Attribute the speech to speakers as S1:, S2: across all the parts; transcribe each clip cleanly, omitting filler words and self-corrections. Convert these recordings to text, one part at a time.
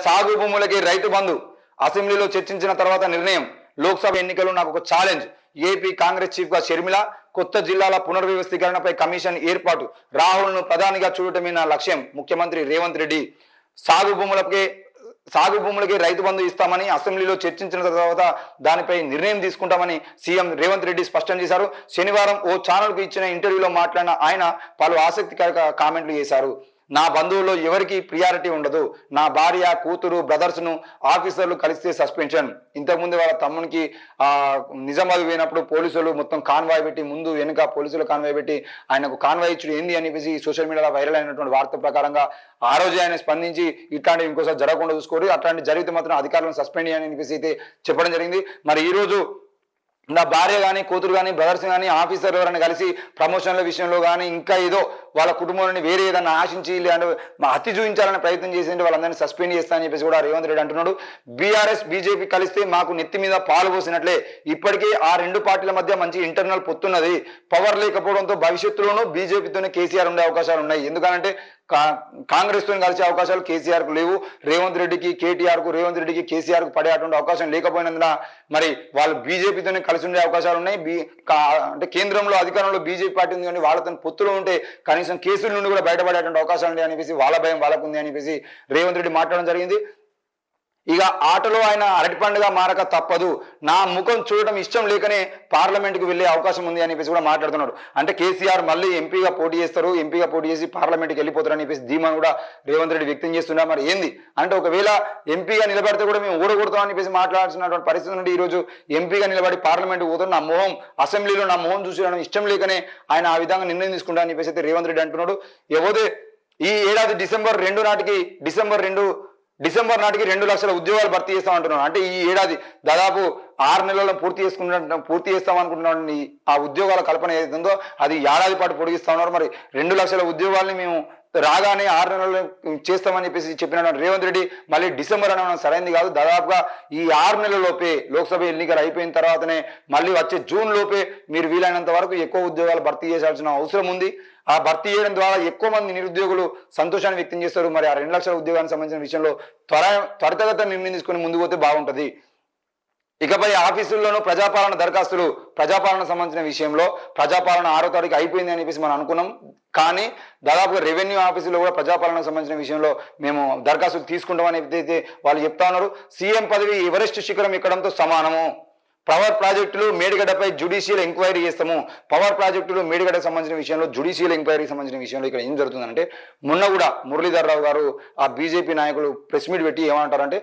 S1: సాగు భూములకి రైతు బంధు అసెంబ్లీలో చర్చించిన తర్వాత నిర్ణయం. లోక్సభ ఎన్నికలు నాకు ఒక ఛాలెంజ్. ఏపీ కాంగ్రెస్ చీఫ్ గా షర్మిల. కొత్త జిల్లాల పునర్వ్యవస్థీకరణపై కమిషన్ ఏర్పాటు. రాహుల్ను ప్రధానిగా చూడటమే నా లక్ష్యం. ముఖ్యమంత్రి రేవంత్ రెడ్డి. సాగు భూములకి రైతు బంధు ఇస్తామని అసెంబ్లీలో చర్చించిన తర్వాత దానిపై నిర్ణయం తీసుకుంటామని సీఎం రేవంత్ రెడ్డి స్పష్టం చేశారు. శనివారం ఓ ఛానల్కు ఇచ్చిన ఇంటర్వ్యూలో మాట్లాడిన ఆయన పలు ఆసక్తికర కామెంట్లు చేశారు. నా బంధువుల్లో ఎవరికి ప్రియారిటీ ఉండదు. నా భార్య, కూతురు, బ్రదర్స్ను ఆఫీసర్లు కలిస్తే సస్పెన్షన్. ఇంతకుముందు వాళ్ళ తమ్మునికి నిజామాబాద్ పోయినప్పుడు పోలీసులు మొత్తం కాన్వాయ్ పెట్టి, ముందు వెనుక పోలీసులు కాన్వాయ్ పెట్టి ఆయనకు కాన్వాయ్ ఇచ్చుడు ఏంది అని చెప్పేసి సోషల్ మీడియాలో వైరల్ అయినటువంటి వార్త ప్రకారంగా ఆ రోజు ఆయన స్పందించి ఇట్లాంటివి ఇంకోసారి జరగకుండా చూసుకోరు, అట్లాంటి జరిగితే మాత్రం అధికారులను సస్పెండ్ చేయని చెప్పేసి అయితే చెప్పడం జరిగింది. మరి ఈ రోజు నా భార్య కానీ, కూతురు కానీ, బ్రదర్స్ కానీ, ఆఫీసర్ ఎవరైనా కలిసి ప్రమోషన్ల విషయంలో కానీ ఇంకా ఏదో వాళ్ళ కుటుంబాన్ని వేరే ఏదైనా ఆశించి లేదంటే హత్య చూపించాలని ప్రయత్నం చేసి వాళ్ళందరినీ సస్పెండ్ చేస్తా అని చెప్పేసి కూడా రేవంత్ రెడ్డి అంటున్నాడు. బీఆర్ఎస్ బీజేపీ కలిస్తే మాకు నెత్తి మీద పాలు పోసినట్లే. ఇప్పటికీ ఆ రెండు పార్టీల మధ్య మంచి ఇంటర్నల్ పొత్తున్నది. పవర్ లేకపోవడంతో భవిష్యత్తులోనూ బీజేపీతోనే కేసీఆర్ ఉండే అవకాశాలు ఉన్నాయి. ఎందుకంటే కాంగ్రెస్ తో కలిసే అవకాశాలు కేసీఆర్ కు లేవు. రేవంత్ రెడ్డికి కేటీఆర్ కు, రేవంత్ రెడ్డికి కేసీఆర్ కు పడేటువంటి అవకాశం లేకపోయినందున మరి వాళ్ళు బీజేపీతోనే కలిసి ఉండే అవకాశాలు ఉన్నాయి. అంటే కేంద్రంలో అధికారంలో బీజేపీ పార్టీ ఉంది కానీ వాళ్ళతో పొత్తులో ఉంటే కనీసం కేసుల నుండి కూడా బయటపడేటువంటి అవకాశాలు ఉన్నాయి అనిపించి వాళ్ళ భయం వాళ్ళకు ఉంది అనిపించి రేవంత్ రెడ్డి మాట్లాడడం జరిగింది. ఇక ఆటలో ఆయన అరటిపండుగా మారక తప్పదు. నా ముఖం చూడటం ఇష్టం లేకనే పార్లమెంట్కి వెళ్ళే అవకాశం ఉంది అనిపించి కూడా మాట్లాడుతున్నాడు. అంటే కేసీఆర్ మళ్ళీ ఎంపీగా పోటీ చేస్తారు, ఎంపీగా పోటీ చేసి పార్లమెంట్కి వెళ్ళిపోతారు అనిపించి ధీమాను కూడా రేవంత్ రెడ్డి వ్యక్తం చేస్తున్నారు. మరి ఏంది అంటే ఒకవేళ ఎంపీగా నిలబడితే కూడా మేము ఓడగొడతాం అనిపించి మాట్లాడాల్సినటువంటి పరిస్థితి నుండి ఈరోజు ఎంపీగా నిలబడి పార్లమెంట్కి పోతారు. నా మొహం అసెంబ్లీలో నా మొహం చూసి ఇష్టం లేకనే ఆయన ఆ విధంగా నిర్ణయం తీసుకుంటా అనిపించి అయితే రేవంత్ రెడ్డి అంటున్నాడు. ఎవతే ఈ ఏడాది డిసెంబర్ 2 నాటికి 2 లక్షల ఉద్యోగాలు భర్తీ చేస్తామంటున్నాను. అంటే ఈ ఏడాది దాదాపు 6 నెలల్లో పూర్తి చేస్తాం అనుకుంటున్నాను. ఆ ఉద్యోగాల కల్పన ఏదైతుందో అది ఏడాది పాటు పొడిగిస్తా ఉన్నారు. మరి 2 లక్షల ఉద్యోగాల్ని మేము రాగానే 6 నెలలు చేస్తామని చెప్పేసి చెప్పిన రేవంత్ రెడ్డి మళ్ళీ డిసెంబర్ అనడం సరైనది కాదు. దాదాపుగా ఈ 6 నెలల లోపే లోక్సభ ఎన్నికలు అయిపోయిన తర్వాతనే మళ్ళీ వచ్చే జూన్ లోపే మీరు వీలైనంత వరకు ఎక్కువ ఉద్యోగాలు భర్తీ చేయాల్సిన అవసరం ఉంది. ఆ భర్తీ చేయడం ద్వారా ఎక్కువ మంది నిరుద్యోగులు సంతోషాన్ని వ్యక్తం చేస్తారు. మరి ఆ 2 లక్షల ఉద్యోగానికి సంబంధించిన విషయంలో త్వరితగతిన నిర్ణయం తీసుకొని ముందుకు పోతే బాగుంటుంది. ఇకపై ఆఫీసుల్లోనూ ప్రజాపాలన దరఖాస్తులు, ప్రజాపాలన సంబంధించిన విషయంలో ప్రజాపాలన 6వ తారీఖు అయిపోయింది అని చెప్పేసి మనం అనుకున్నాం. కానీ దాదాపుగా రెవెన్యూ ఆఫీసులో కూడా ప్రజాపాలనకు సంబంధించిన విషయంలో మేము దరఖాస్తులు తీసుకుంటామని ఏదైతే వాళ్ళు చెప్తా ఉన్నారు. సీఎం పదవి ఎవరెస్ట్ శిఖరం ఎక్కడంతో సమానము. పవర్ ప్రాజెక్టులు మేడిగడ్డపై జ్యుడిషియల్ ఎంక్వైరీ చేస్తాము. పవర్ ప్రాజెక్టులు మేడిగడ్డకు సంబంధించిన విషయంలో జ్యుడిషియల్ ఎంక్వైరీకి సంబంధించిన విషయంలో ఇక్కడ ఏం జరుగుతుందంటే మొన్న కూడా మురళీధర్ రావు గారు ఆ బీజేపీ నాయకులు ప్రెస్ మీట్ పెట్టి ఏమంటారంటే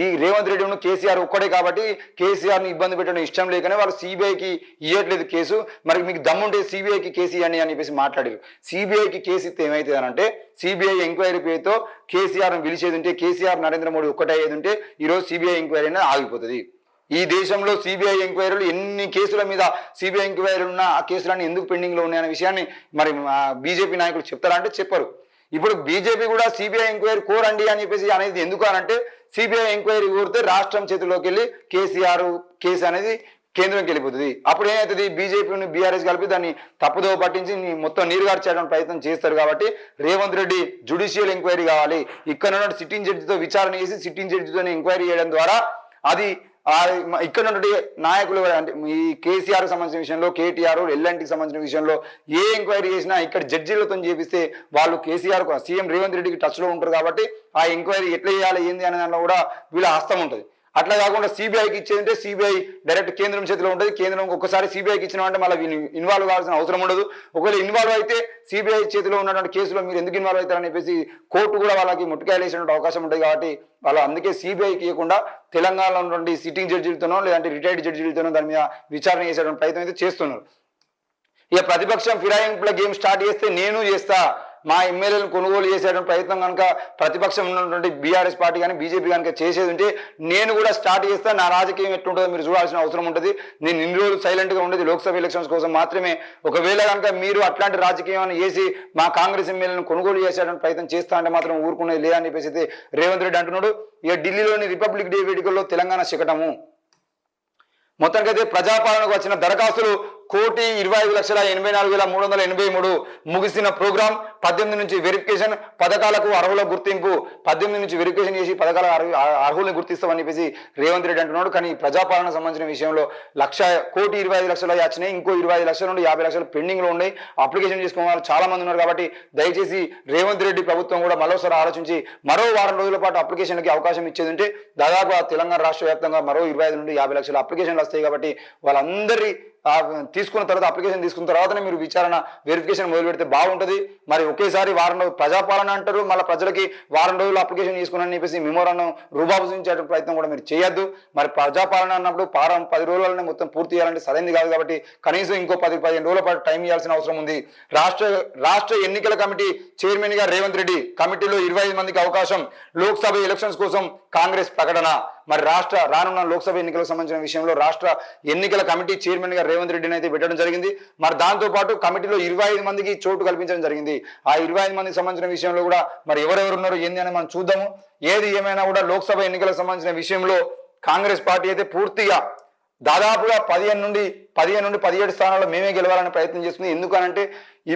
S1: ఈ రేవంత్ రెడ్డి కేసీఆర్ ఒక్కడే కాబట్టి కేసీఆర్ని ఇబ్బంది పెట్టడం ఇష్టం లేకనే వాళ్ళు సిబిఐకి ఇవ్వట్లేదు కేసు. మరి మీకు దమ్ముంటే సిబిఐకి కేసు ఇవ్వండి అని చెప్పేసి మాట్లాడారు. సిబిఐకి కేసు ఇస్తే ఏమైతుంది అంటే సిబిఐ ఎంక్వైరీ పేరుతో కేసీఆర్ని పిలిచేది ఉంటే, కేసీఆర్ నరేంద్ర మోడీ ఒక్కటే అయ్యేది ఉంటే ఈరోజు సిబిఐ ఎంక్వైరీ అనేది ఆగిపోతుంది. ఈ దేశంలో సిబిఐ ఎంక్వైరీలు ఎన్ని కేసుల మీద సిబిఐ ఎంక్వైరీలు ఉన్నా ఆ కేసులన్నీ ఎందుకు పెండింగ్లో ఉన్నాయనే విషయాన్ని మరి బీజేపీ నాయకులు చెప్తారా అంటే చెప్పరు. ఇప్పుడు బీజేపీ కూడా సిబిఐ ఎంక్వైరీ కోరండి అని చెప్పేసి అనేది ఎందుకు అనంటే సిబిఐ ఎంక్వైరీ కోరితే రాష్ట్రం చేతిలోకి వెళ్ళి కేసీఆర్ కేసు అనేది కేంద్రంకి వెళ్ళిపోతుంది. అప్పుడు ఏమవుతుంది, బీజేపీని బీఆర్ఎస్ కలిపి దాన్ని తప్పుదోవ పట్టించి మొత్తం నీరుగార్చేయడానికి ప్రయత్నం చేస్తారు. కాబట్టి రేవంత్ రెడ్డి జ్యుడిషియల్ ఎంక్వైరీ కావాలి. ఇక్కడ ఉన్న సిట్టింగ్ జడ్జితో విచారణ చేసి సిట్టింగ్ జడ్జితో ఎంక్వైరీ చేయడం ద్వారా అది ఇక్కడ నుండి నాయకులు అంటే ఈ కేసీఆర్ సంబంధించిన విషయంలో, కేటీఆర్ ఎల్ఎన్టీకి సంబంధించిన విషయంలో ఏ ఎంక్వైరీ చేసినా ఇక్కడ జడ్జీలతో చేపిస్తే వాళ్ళు కేసీఆర్ సీఎం రేవంత్ రెడ్డికి టచ్లో ఉంటారు. కాబట్టి ఆ ఎంక్వైరీ ఎట్లా చేయాలి ఏంది అనే దాంట్లో కూడా వీళ్ళ హస్తం ఉంటుంది. అట్లా కాకుండా సిబిఐకి ఇచ్చేదంటే సిబిఐ డైరెక్ట్ కేంద్రం చేతిలో ఉంటుంది. కేంద్రం ఒక్కసారి సిబిఐకి ఇచ్చినామంటే మళ్ళీ ఇన్వాల్వ్ కావాల్సిన అవసరం ఉండదు. ఒకవేళ ఇన్వాల్వ్ అయితే సిబిఐ చేతిలో ఉన్నటువంటి కేసులో మీరు ఎందుకు ఇన్వాల్వ్ అవుతారని చెప్పేసి కోర్టు కూడా వాళ్ళకి ముట్టుకాయలు వేసేటువంటి అవకాశం ఉంటుంది. కాబట్టి వాళ్ళు అందుకే సిబిఐకి ఇవ్వకుండా తెలంగాణలో ఉన్నటువంటి సిట్టింగ్ జడ్జీలతోనో లేదంటే రిటైర్డ్ జడ్జీలతోనో దాని మీద విచారణ చేసేటువంటి ప్రయత్నం అయితే చేస్తున్నారు. ఇక ప్రతిపక్షం ఫిరాయింపుల గేమ్ స్టార్ట్ చేస్తే నేను చేస్తా, మా ఎమ్మెల్యేలను కొనుగోలు చేసేటువంటి ప్రయత్నం కనుక ప్రతిపక్షం ఉన్నటువంటి బీఆర్ఎస్ పార్టీ కానీ బీజేపీ కనుక చేసేది ఉంటే నేను కూడా స్టార్ట్ చేస్తా. నా రాజకీయం ఎట్లుంటుందో మీరు చూడాల్సిన అవసరం ఉంటుంది. నేను ఇన్ని రోజులు సైలెంట్గా ఉండేది లోక్సభ ఎలక్షన్స్ కోసం మాత్రమే. ఒకవేళ కనుక మీరు అట్లాంటి రాజకీయాన్ని చేసి మా కాంగ్రెస్ ఎమ్మెల్యేలను కొనుగోలు చేసేటువంటి ప్రయత్నం చేస్తా అంటే మాత్రం ఊరుకునేది లేదని చెప్పేసి రేవంత్ రెడ్డి అంటున్నాడు. ఇక ఢిల్లీలోని రిపబ్లిక్ డే వేడుకల్లో తెలంగాణ శకటము. మొత్తానికైతే ప్రజాపాలనకు వచ్చిన దరఖాస్తులు 1,25,84,383 ముగిసిన ప్రోగ్రాం. 18 నుంచి వెరిఫికేషన్, పథకాలకు అర్హుల గుర్తింపు. 18 నుంచి వెరిఫికేషన్ చేసి పథకాల అర్హుల్ని గుర్తిస్తామని చెప్పేసి రేవంత్ రెడ్డి అంటున్నాడు. కానీ ప్రజాపాలన సంబంధించిన విషయంలో 1,25,00,000 వచ్చినాయి. ఇంకో 25 లక్షల నుండి 50 లక్షలు పెండింగ్ లో ఉన్నాయి. అప్లికేషన్ చేసుకున్న వాళ్ళు చాలా మంది ఉన్నారు. కాబట్టి దయచేసి రేవంత్ రెడ్డి ప్రభుత్వం కూడా మరోసారి ఆలోచించి మరో వారం రోజుల పాటు అప్లికేషన్లకి అవకాశం ఇచ్చేది ఉంటే దాదాపు తెలంగాణ రాష్ట్ర వ్యాప్తంగా మరో 25 నుండి 50 లక్షల అప్లికేషన్లు వస్తాయి. కాబట్టి వాళ్ళందరి తీసుకున్న తర్వాత అప్లికేషన్ తీసుకున్న తర్వాతనే మీరు విచారణ వెరిఫికేషన్ మొదలు పెడితే బాగుంటుంది. మరి ఒకేసారి వారం రోజులు ప్రజాపాలన అంటారు, మళ్ళీ ప్రజలకి వారం రోజులు అప్లికేషన్ తీసుకున్నారని చెప్పేసి మెమోరాండం రూపాబుజించే ప్రయత్నం కూడా మీరు చేయొద్దు. మరి ప్రజాపాలన అన్నప్పుడు 10 రోజులనే మొత్తం పూర్తి చేయాలంటే సరైనది కాదు. కాబట్టి కనీసం ఇంకో 10-15 రోజుల పాటు టైం ఇవ్వాల్సిన అవసరం ఉంది. రాష్ట్ర ఎన్నికల కమిటీ చైర్మన్ గా రేవంత్ రెడ్డి, కమిటీలో 25 మందికి అవకాశం. లోక్సభ ఎలక్షన్స్ కోసం కాంగ్రెస్ ప్రకటన. మరి రానున్న లోక్సభ ఎన్నికలకు సంబంధించిన విషయంలో రాష్ట్ర ఎన్నికల కమిటీ చైర్మన్ గా రేవంత్ రెడ్డిని అయితే పెట్టడం జరిగింది. మరి దాంతో పాటు కమిటీలో 25 మందికి చోటు కల్పించడం జరిగింది. ఆ 25 మందికి సంబంధించిన విషయంలో కూడా మరి ఎవరెవరు ఉన్నారో ఏంది అని మనం చూద్దాము. ఏది ఏమైనా కూడా లోక్సభ ఎన్నికలకు సంబంధించిన విషయంలో కాంగ్రెస్ పార్టీ అయితే పూర్తిగా దాదాపుగా 15 నుండి 17 స్థానాల్లో మేమే గెలవాలని ప్రయత్నం చేస్తుంది. ఎందుకనంటే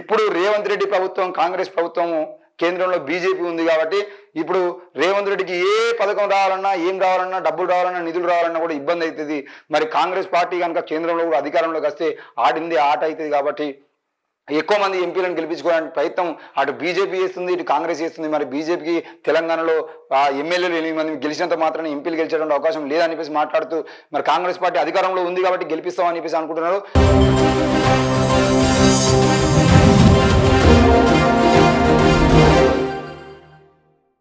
S1: ఇప్పుడు రేవంత్ రెడ్డి ప్రభుత్వం, కాంగ్రెస్ ప్రభుత్వము కేంద్రంలో బీజేపీ ఉంది. కాబట్టి ఇప్పుడు రేవంత్ రెడ్డికి ఏ పథకం రావాలన్నా, ఏం రావాలన్నా, డబ్బులు రావాలన్నా, నిధులు రావాలన్నా కూడా ఇబ్బంది అవుతుంది. మరి కాంగ్రెస్ పార్టీ కనుక కేంద్రంలో కూడా అధికారంలోకి వస్తే ఆడింది ఆట అవుతుంది. కాబట్టి ఎక్కువ మంది ఎంపీలను గెలిపించుకోవడానికి ప్రయత్నం అటు బీజేపీ చేస్తుంది, ఇటు కాంగ్రెస్ చేస్తుంది. మరి బీజేపీకి తెలంగాణలో ఎమ్మెల్యేలు 8 మంది గెలిచినంత మాత్రాన్ని ఎంపీలు గెలిచేటువంటి అవకాశం లేదని చెప్పేసి మాట్లాడుతూ మరి కాంగ్రెస్ పార్టీ అధికారంలో ఉంది కాబట్టి గెలిపిస్తామని చెప్పేసి అనుకుంటున్నారు.